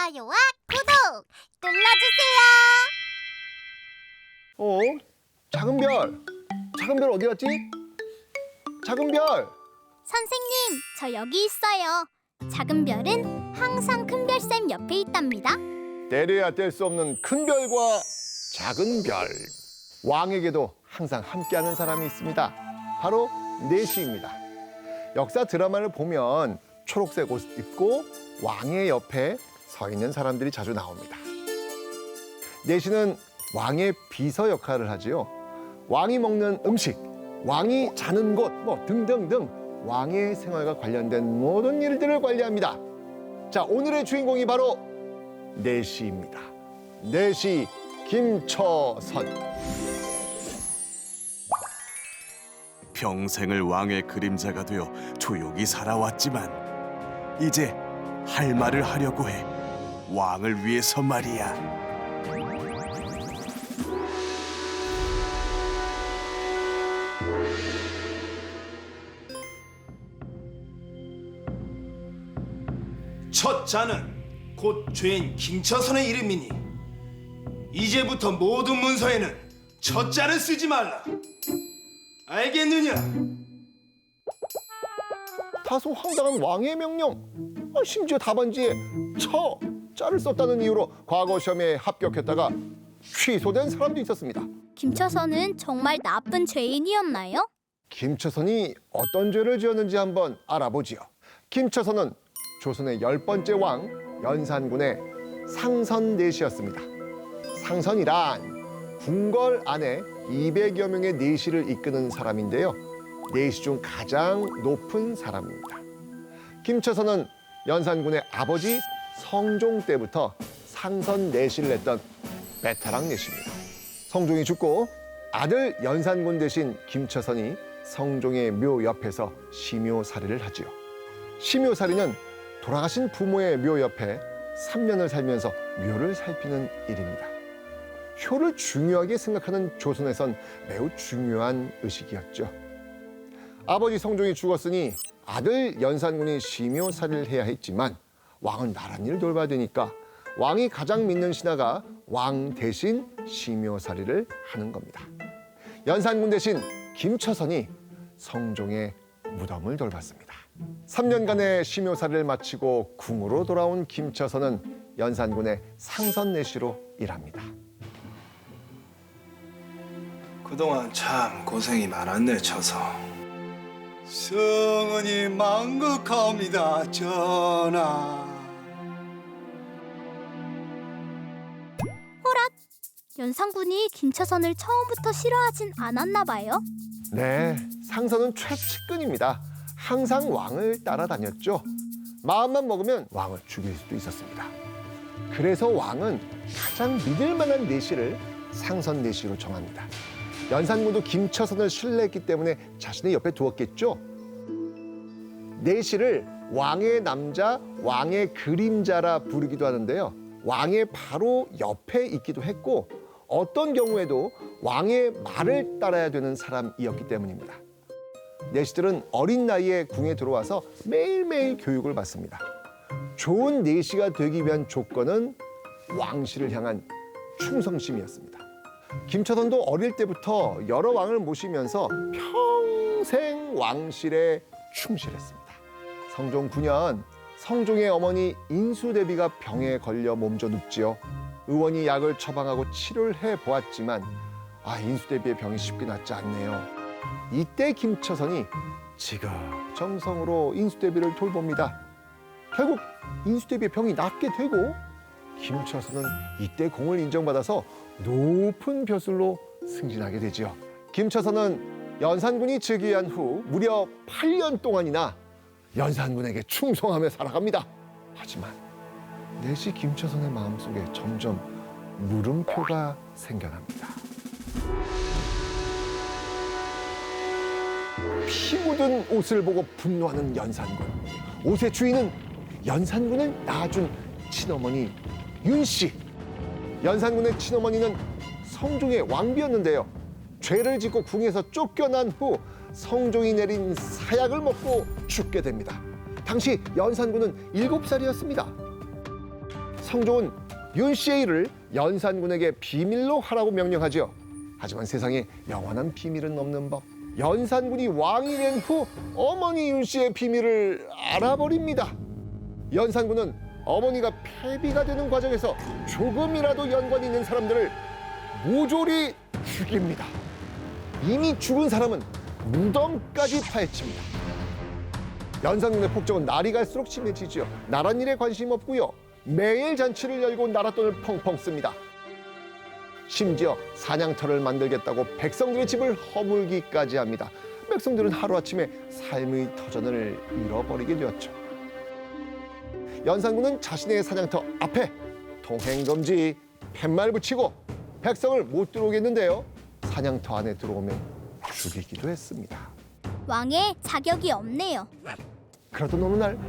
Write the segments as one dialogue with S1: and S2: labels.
S1: 좋아요와 구독 눌러주세요.
S2: 작은 별. 작은 별 어디 갔지? 작은 별.
S1: 선생님, 저 여기 있어요. 작은 별은 항상 큰 별쌤 옆에 있답니다.
S2: 때려야 뗄 수 없는 큰 별과 작은 별. 왕에게도 항상 함께하는 사람이 있습니다. 바로 내시입니다. 역사 드라마를 보면 초록색 옷 입고 왕의 옆에 서 있는 사람들이 자주 나옵니다. 내시는 왕의 비서 역할을 하지요. 왕이 먹는 음식, 왕이 자는 곳, 등등등 왕의 생활과 관련된 모든 일들을 관리합니다. 자, 오늘의 주인공이 바로 내시입니다. 내시 김처선.
S3: 평생을 왕의 그림자가 되어 조용히 살아왔지만 이제 할 말을 하려고 해. 왕을 위해서 말이야.
S4: 첫 자는 곧 죄인 김처선의 이름이니 이제부터 모든 문서에는 첫 자는 쓰지 말라. 알겠느냐?
S2: 다소 황당한 왕의 명령. 심지어 답안지에 자를 썼다는 이유로 과거 시험에 합격했다가 취소된 사람도 있었습니다.
S1: 김처선은 정말 나쁜 죄인이었나요?
S2: 김처선이 어떤 죄를 지었는지 한번 알아보지요. 김처선은 조선의 10번째 왕 연산군의 상선내시였습니다. 상선이란 궁궐 안에 200여 명의 내시를 이끄는 사람인데요. 내시 중 가장 높은 사람입니다. 김처선은 연산군의 아버지 성종 때부터 상선내시를 했던 베테랑 내시입니다. 성종이 죽고 아들 연산군 대신 김처선이 성종의 묘 옆에서 심요살이를 하지요. 심요살이는 돌아가신 부모의 묘 옆에 3년을 살면서 묘를 살피는 일입니다. 효를 중요하게 생각하는 조선에선 매우 중요한 의식이었죠. 아버지 성종이 죽었으니 아들 연산군이 심요살이를 해야 했지만 왕은 나란 일을 돌봐야 되니까 왕이 가장 믿는 신하가 왕 대신 심요살이를 하는 겁니다. 연산군 대신 김처선이 성종의 무덤을 돌봤습니다. 3년간의 심요살이를 마치고 궁으로 돌아온 김처선은 연산군의 상선내시로 일합니다.
S4: 그동안 참 고생이 많았네, 처선. 성은이 망극하옵니다, 전하.
S1: 연산군이 김처선을 처음부터 싫어하진 않았나 봐요.
S2: 네, 상선은 최측근입니다. 항상 왕을 따라다녔죠. 마음만 먹으면 왕을 죽일 수도 있었습니다. 그래서 왕은 가장 믿을 만한 내시를 상선내시로 정합니다. 연산군도 김처선을 신뢰했기 때문에 자신의 옆에 두었겠죠. 내시를 왕의 남자, 왕의 그림자라 부르기도 하는데요. 왕의 바로 옆에 있기도 했고 어떤 경우에도 왕의 말을 따라야 되는 사람이었기 때문입니다. 내시들은 어린 나이에 궁에 들어와서 매일매일 교육을 받습니다. 좋은 내시가 되기 위한 조건은 왕실을 향한 충성심이었습니다. 김처선도 어릴 때부터 여러 왕을 모시면서 평생 왕실에 충실했습니다. 성종 9년 성종의 어머니 인수대비가 병에 걸려 몸져 눕지요. 의원이 약을 처방하고 치료를 해보았지만 인수대비의 병이 쉽게 낫지 않네요. 이때 김처선이 지극정성으로 인수대비를 돌봅니다. 결국 인수대비의 병이 낫게 되고 김처선은 이때 공을 인정받아서 높은 벼슬로 승진하게 되지요. 김처선은 연산군이 즉위한 후 무려 8년 동안이나 연산군에게 충성하며 살아갑니다. 하지만 내시 김처선의 마음속에 점점 물음표가 생겨납니다. 피 묻은 옷을 보고 분노하는 연산군. 옷의 주인은 연산군을 낳아준 친어머니 윤씨. 연산군의 친어머니는 성종의 왕비였는데요. 죄를 짓고 궁에서 쫓겨난 후 성종이 내린 사약을 먹고 죽게 됩니다. 당시 연산군은 7살이었습니다. 성종은 윤 씨의 일을 연산군에게 비밀로 하라고 명령하죠. 하지만 세상에 영원한 비밀은 없는 법. 연산군이 왕이 된 후 어머니 윤 씨의 비밀을 알아버립니다. 연산군은 어머니가 폐비가 되는 과정에서 조금이라도 연관이 있는 사람들을 모조리 죽입니다. 이미 죽은 사람은 무덤까지 파헤칩니다. 연산군의 폭정은 날이 갈수록 심해지죠. 나란 일에 관심 없고요. 매일 잔치를 열고 나랏돈을 펑펑 씁니다. 심지어 사냥터를 만들겠다고 백성들의 집을 허물기까지 합니다. 백성들은 하루아침에 삶의 터전을 잃어버리게 되었죠. 연산군은 자신의 사냥터 앞에 통행금지, 팻말 붙이고 백성을 못 들어오게 했는데요. 사냥터 안에 들어오면 죽이기도 했습니다.
S1: 왕의 자격이 없네요.
S2: 그러던 어느 날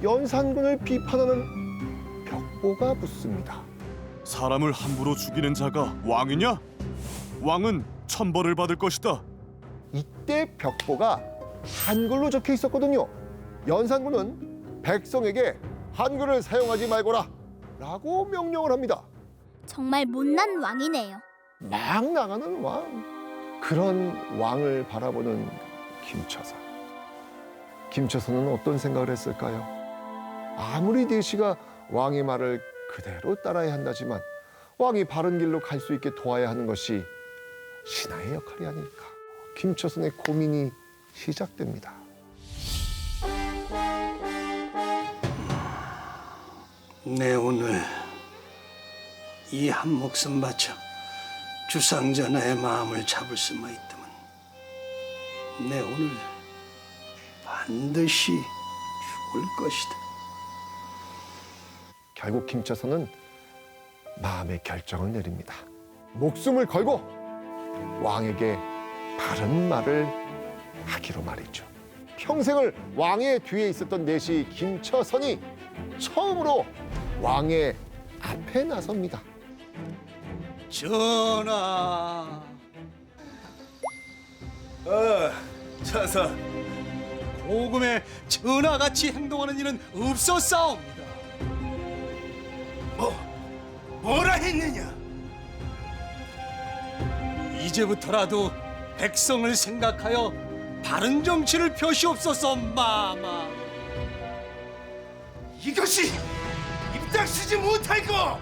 S2: 연산군을 비판하는 벽보가 붙습니다.
S3: 사람을 함부로 죽이는 자가 왕이냐? 왕은 천벌을 받을 것이다.
S2: 이때 벽보가 한글로 적혀 있었거든요. 연산군은 백성에게 한글을 사용하지 말거라 라고 명령을 합니다.
S1: 정말 못난 왕이네요.
S2: 막 나가는 왕. 그런 왕을 바라보는 김처선. 김처선은 어떤 생각을 했을까요? 아무리 대시가 왕의 말을 그대로 따라야 한다지만 왕이 바른 길로 갈 수 있게 도와야 하는 것이 신하의 역할이 아닐까. 김처선의 고민이 시작됩니다.
S5: 내 오늘 이 한 목숨 바쳐 주상전하의 마음을 잡을 수만 있다면 내 오늘 반드시 죽을 것이다.
S2: 결국 김처선은 마음의 결정을 내립니다. 목숨을 걸고 왕에게 바른 말을 하기로 말이죠. 평생을 왕의 뒤에 있었던 내시 김처선이 처음으로 왕의 앞에 나섭니다.
S5: 전하,
S4: 차사.
S5: 고금의 전하같이 행동하는 일은 없었사옵니다.
S4: 뭐라 했느냐?
S5: 이제부터라도 백성을 생각하여 바른 정치를 펴시옵소서. 마마.
S4: 이것이 입닥 쓰지 못할 거!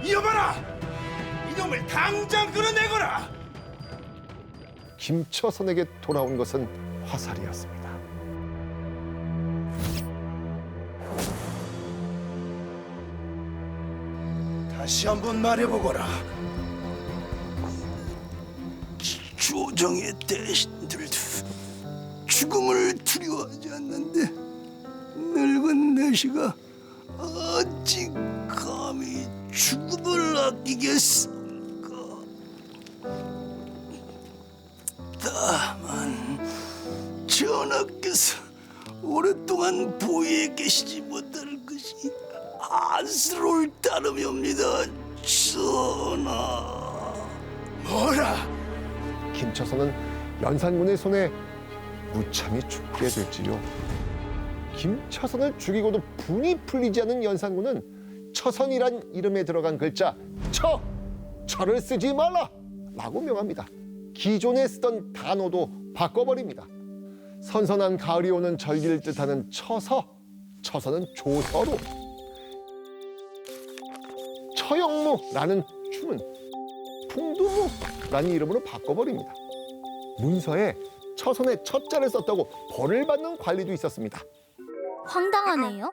S4: 이어봐라! 이놈을 당장 끌어내거라!
S2: 김처선에게 돌아온 것은 화살이었습니다.
S4: 다시 한번 말해보거라.
S5: 조정의 대신들도 죽음을 두려워하지 않는데 늙은 내시가 어찌 감히 죽음을 아끼겠습니까? 다만 전하께서 오랫동안 보위에 계시지 못할 것이 안쓰러울 따름이옵니다. 전하.
S4: 뭐라?
S2: 김처선은 연산군의 손에 무참히 죽게 됐지요. 김처선을 죽이고도 분이 풀리지 않은 연산군은 처선이란 이름에 들어간 글자 처를 쓰지 말라 라고 명합니다. 기존에 쓰던 단어도 바꿔버립니다. 선선한 가을이 오는 절기를 뜻하는 처서는 조서로, 처영무라는 춤은 풍두무라는 이름으로 바꿔버립니다. 문서에 처선의 처자를 썼다고 벌을 받는 관리도 있었습니다.
S1: 황당하네요.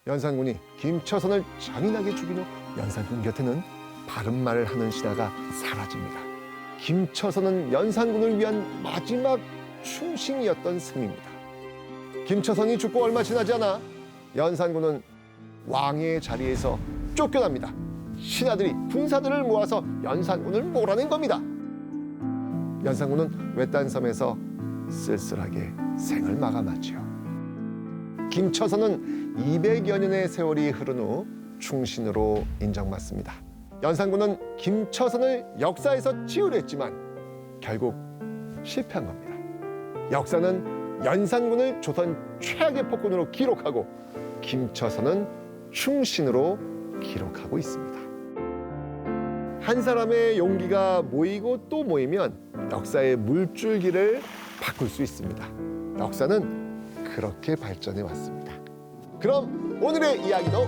S2: 연산군이 김처선을 잔인하게 죽인 후 연산군 곁에는 바른 말을 하는 신하가 사라집니다. 김처선은 연산군을 위한 마지막 충신이었던 셈입니다. 김처선이 죽고 얼마 지나지 않아 연산군은 왕의 자리에서 쫓겨납니다. 신하들이 군사들을 모아서 연산군을 몰아낸 겁니다. 연산군은 외딴 섬에서 쓸쓸하게 생을 마감하지요. 김처선은 200여 년의 세월이 흐른 후 충신으로 인정받습니다. 연산군은 김처선을 역사에서 지우려 했지만 결국 실패한 겁니다. 역사는 연산군을 조선 최악의 폭군으로 기록하고 김처선은 충신으로 기록하고 있습니다. 한 사람의 용기가 모이고 또 모이면 역사의 물줄기를 바꿀 수 있습니다. 역사는 그렇게 발전해 왔습니다. 그럼 오늘의 이야기도